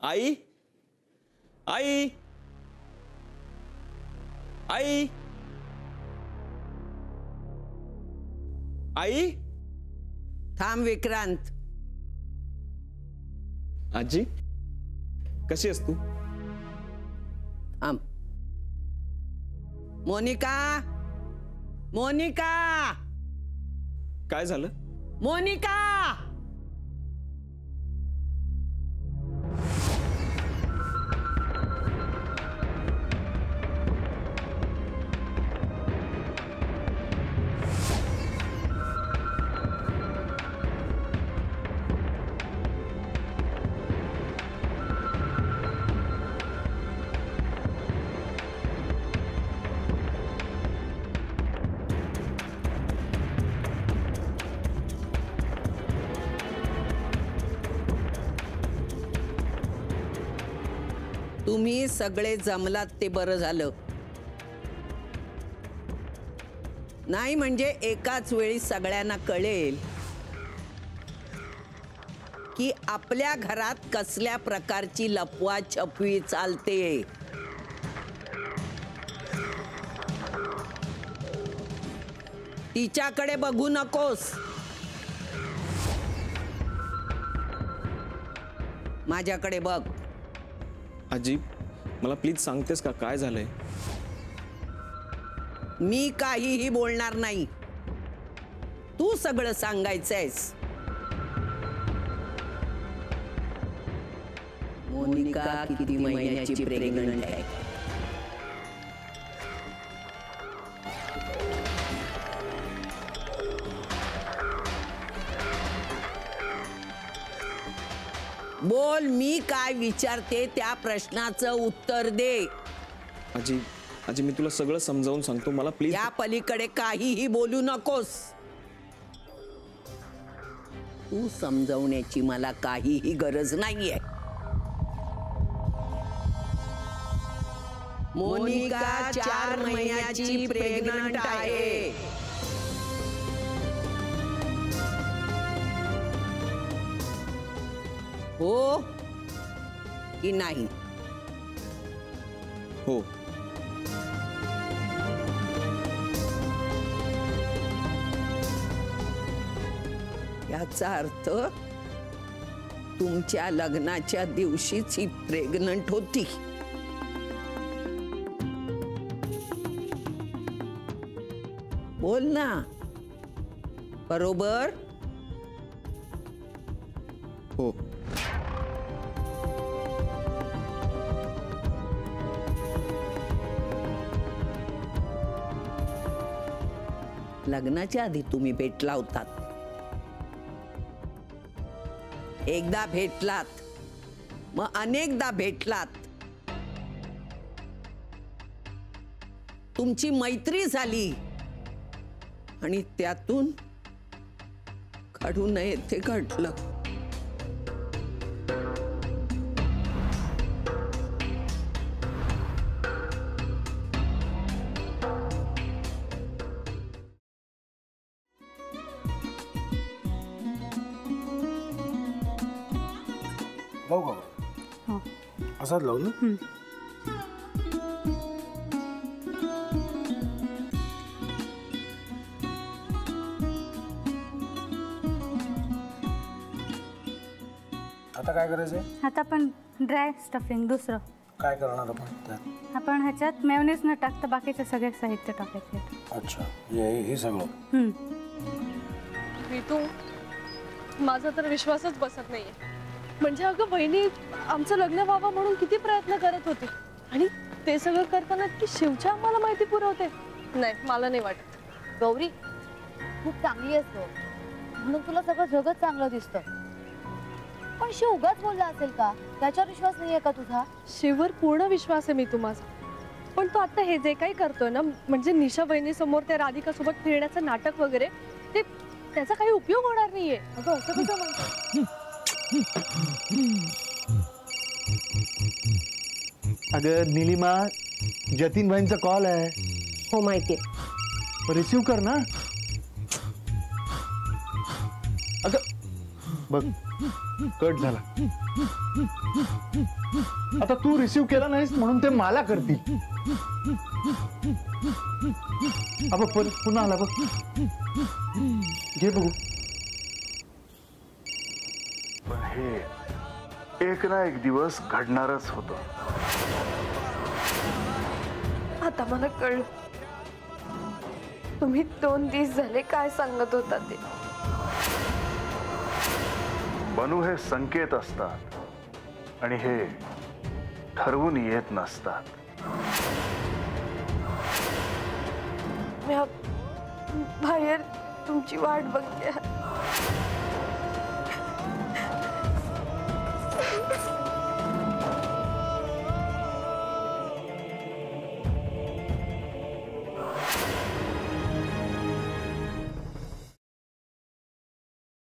आई आई आई आई थांब विक्रांत. आजी कशी आहेस तू? थांब. मोनिका, मोनिका, काय झालं? मोनिका. तुम्ही सगळे जमलात ते बरं झालं. नाही म्हणजे एकाच वेळी सगळ्यांना कळेल की आपल्या घरात कसल्या प्रकारची लपवाछपवी चालते. तिच्याकडे बघू नकोस. माझ्याकडे बघ. आजी मला प्लीज सांगतेस का काय झालंय? मी काहीही बोलणार नाही. तू सगळं सांगायचंयस. मोनिका किती महिन्याची प्रेग्नंट आहे? बोल. मी काय विचारते त्या प्रश्नाचं उत्तर दे. आजी आजी मी तुला सगळं समजावून सांगतो, मला प्लीज. या पलीकडे काहीही बोलू नकोस. तू समजावण्याची मला काहीही गरज नाहीये. मोनिका 4 महिन्याची प्रेग्नंट आहे. हो की नाही? हो. याचा अर्थ तुमच्या लग्नाच्या दिवशीच ही प्रेग्नंट होती. बोल ना. बरोबर? हो. लग्नाच्या आधी तुम्ही भेटला होतात. एकदा भेटलात, मग अनेकदा भेटलात. तुमची मैत्री झाली आणि त्यातून काढू नये ते घडलं. लावू का? असाच लावू ना. आता काय करायचंय? आता आपण ड्राय स्टफिंग दुसरं काय करणार आपण त्यात? आपण ह्याच्यात मेयोनीज न टाकता बाकीचे सगळे साहित्य टाकायचे. अच्छा, हे सगळं. ऋतू, माझा तर विश्वासच बसत नाहीये. म्हणजे अगं बहिणी आमचं लग्न व्हावं म्हणून किती प्रयत्न करत होती आणि ते सगळं करताना की शिवच्या आम्हाला माहिती पुरवते. नाही, मला नाही वाटत. गौरी खूप चांगली असतो म्हणून तुला सगळं जगत चांगलं दिसतं, पण शिव उगाच बोलला असेल का? त्याच्यावर विश्वास नाहीये का तुझा? शिववर पूर्ण विश्वास आहे मी माझा, पण तो आता हे जे काही करतोय ना, म्हणजे निशा बहिणी समोर त्या राधिका सोबत फिरण्याचं नाटक वगैरे, ते त्याचा काही उपयोग होणार नाहीये. अगं असं कसं म्हणतो? अगं नीलिमा, जतीन भाईंचा कॉल आहे. हो माहितीये. रिसीव कर ना. अगं बघ कट झाला. आता तू रिसीव्ह केला नाहीस म्हणून ते मला करतील. अब पुन्हा आला बघ. घे बघू. पण हे एक ना एक दिवस घडणारच होतं. आता मला कळलं तुम्ही 2 दिवस झाले काय सांगत होता ते. बनू हे संकेत असतात आणि हे ठरवून येत नसतात. मी बाहेर तुमची वाट बघते.